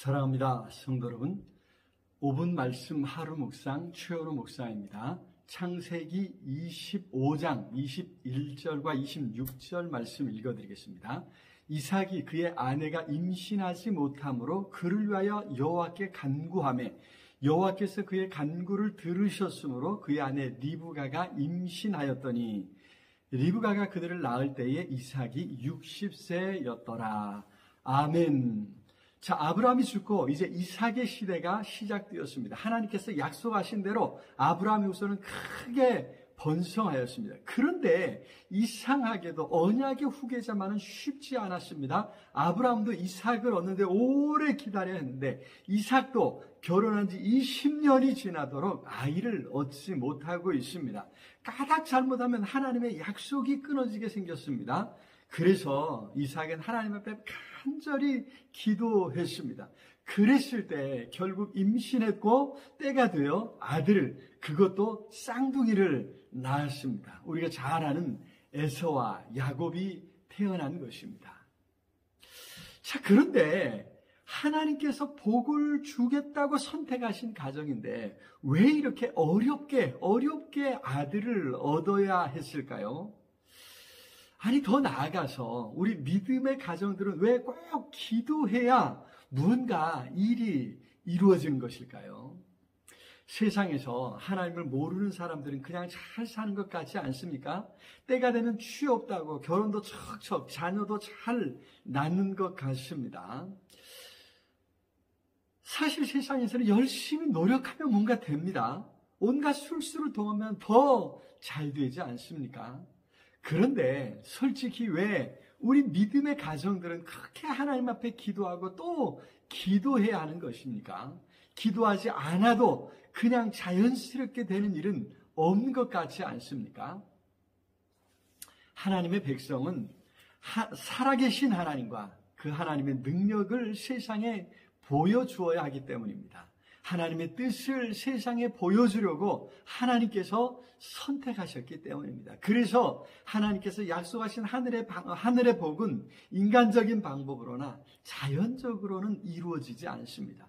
사랑합니다. 성도 여러분, 5분 말씀 하루 묵상 최호로 목사입니다. 창세기 25장 21절과 26절 말씀 읽어드리겠습니다. 이삭이 그의 아내가 임신하지 못함으로 그를 위하여 여호와께 간구하매 여호와께서 그의 간구를 들으셨으므로 그의 아내 리브가가 임신하였더니 리브가가 그들을 낳을 때에 이삭이 60세였더라. 아멘. 자, 아브라함이 죽고 이제 이삭의 시대가 시작되었습니다. 하나님께서 약속하신 대로 아브라함의 후손은 크게 번성하였습니다. 그런데 이상하게도 언약의 후계자만은 쉽지 않았습니다. 아브라함도 이삭을 얻는데 오래 기다려야 했는데 이삭도 결혼한 지 20년이 지나도록 아이를 얻지 못하고 있습니다. 까닭 잘못하면 하나님의 약속이 끊어지게 생겼습니다. 그래서 이삭은 하나님 앞에 간절히 기도했습니다. 그랬을 때 결국 임신했고 때가 되어 아들을, 그것도 쌍둥이를 낳았습니다. 우리가 잘 아는 에서와 야곱이 태어난 것입니다. 자, 그런데 하나님께서 복을 주겠다고 선택하신 가정인데 왜 이렇게 어렵게 아들을 얻어야 했을까요? 아니, 더 나아가서 우리 믿음의 가정들은 왜 꼭 기도해야 무언가 일이 이루어지는 것일까요? 세상에서 하나님을 모르는 사람들은 그냥 잘 사는 것 같지 않습니까? 때가 되면 취업도 결혼도 척척, 자녀도 잘 낳는 것 같습니다. 사실 세상에서는 열심히 노력하면 뭔가 됩니다. 온갖 술수를 통하면 더 잘 되지 않습니까? 그런데 솔직히 왜 우리 믿음의 가정들은 그렇게 하나님 앞에 기도하고 또 기도해야 하는 것입니까? 기도하지 않아도 그냥 자연스럽게 되는 일은 없는 것 같지 않습니까? 하나님의 백성은 살아계신 하나님과 그 하나님의 능력을 세상에 보여주어야 하기 때문입니다. 하나님의 뜻을 세상에 보여주려고 하나님께서 선택하셨기 때문입니다. 그래서 하나님께서 약속하신 하늘의 복은 인간적인 방법으로나 자연적으로는 이루어지지 않습니다.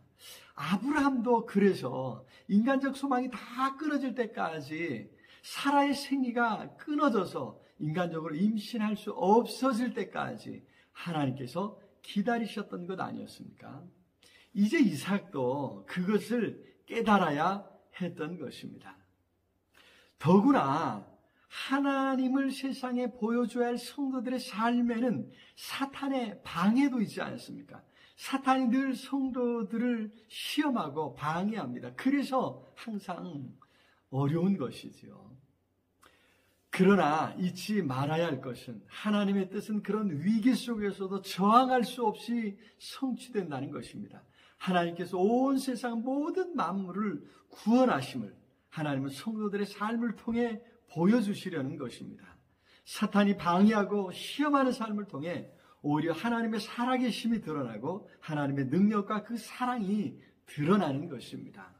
아브라함도 그래서 인간적 소망이 다 끊어질 때까지 사라의 생리가 끊어져서 인간적으로 임신할 수 없어질 때까지 하나님께서 기다리셨던 것 아니었습니까? 이제 이삭도 그것을 깨달아야 했던 것입니다. 더구나 하나님을 세상에 보여줘야 할 성도들의 삶에는 사탄의 방해도 있지 않습니까? 사탄이 늘 성도들을 시험하고 방해합니다. 그래서 항상 어려운 것이지요. 그러나 잊지 말아야 할 것은 하나님의 뜻은 그런 위기 속에서도 저항할 수 없이 성취된다는 것입니다. 하나님께서 온 세상 모든 만물을 구원하심을 하나님은 성도들의 삶을 통해 보여주시려는 것입니다. 사탄이 방해하고 시험하는 삶을 통해 오히려 하나님의 살아계심이 드러나고 하나님의 능력과 그 사랑이 드러나는 것입니다.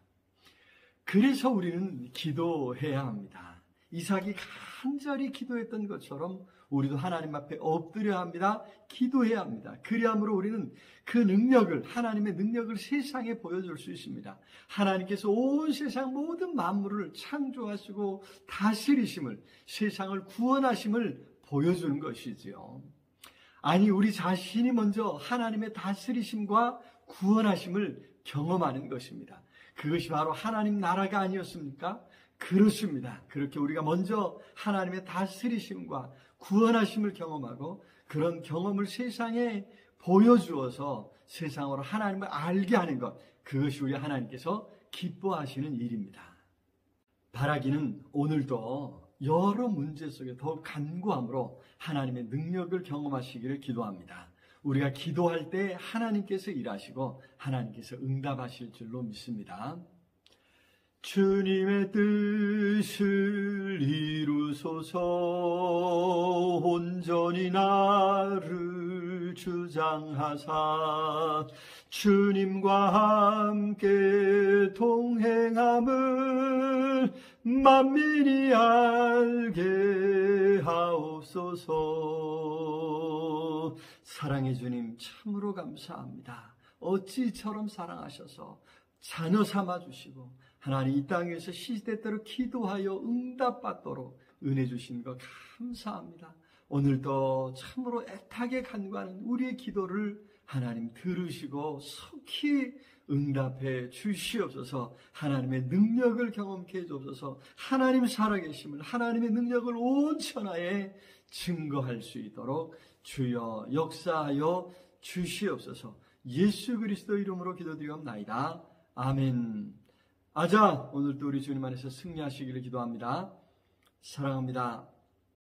그래서 우리는 기도해야 합니다. 이삭이 간절히 기도했던 것처럼 우리도 하나님 앞에 엎드려야 합니다. 기도해야 합니다. 그리함으로 우리는 그 능력을, 하나님의 능력을 세상에 보여줄 수 있습니다. 하나님께서 온 세상 모든 만물을 창조하시고 다스리심을, 세상을 구원하심을 보여주는 것이지요. 아니, 우리 자신이 먼저 하나님의 다스리심과 구원하심을 경험하는 것입니다. 그것이 바로 하나님 나라가 아니었습니까? 그렇습니다. 그렇게 우리가 먼저 하나님의 다스리심과 구원하심을 경험하고 그런 경험을 세상에 보여주어서 세상으로 하나님을 알게 하는 것, 그것이 우리 하나님께서 기뻐하시는 일입니다. 바라기는 오늘도 여러 문제 속에 더욱 간구함으로 하나님의 능력을 경험하시기를 기도합니다. 우리가 기도할 때 하나님께서 일하시고 하나님께서 응답하실 줄로 믿습니다. 주님의 뜻을 이루소서. 온전히 나를 주장하사 주님과 함께 동행함을 만민이 알게 하옵소서. 사랑의 주님, 참으로 감사합니다. 어찌 이처럼 사랑하셔서 자녀 삼아주시고 하나님 이 땅에서 시대대로 기도하여 응답받도록 은혜 주신 것 감사합니다. 오늘도 참으로 애타게 간구하는 우리의 기도를 하나님 들으시고 속히 응답해 주시옵소서. 하나님의 능력을 경험케 해주옵소서. 하나님 살아계심을, 하나님의 능력을 온 천하에 증거할 수 있도록 주여 역사하여 주시옵소서. 예수 그리스도 이름으로 기도드리옵나이다. 아멘. 아자, 오늘도 우리 주님 안에서 승리하시기를 기도합니다. 사랑합니다.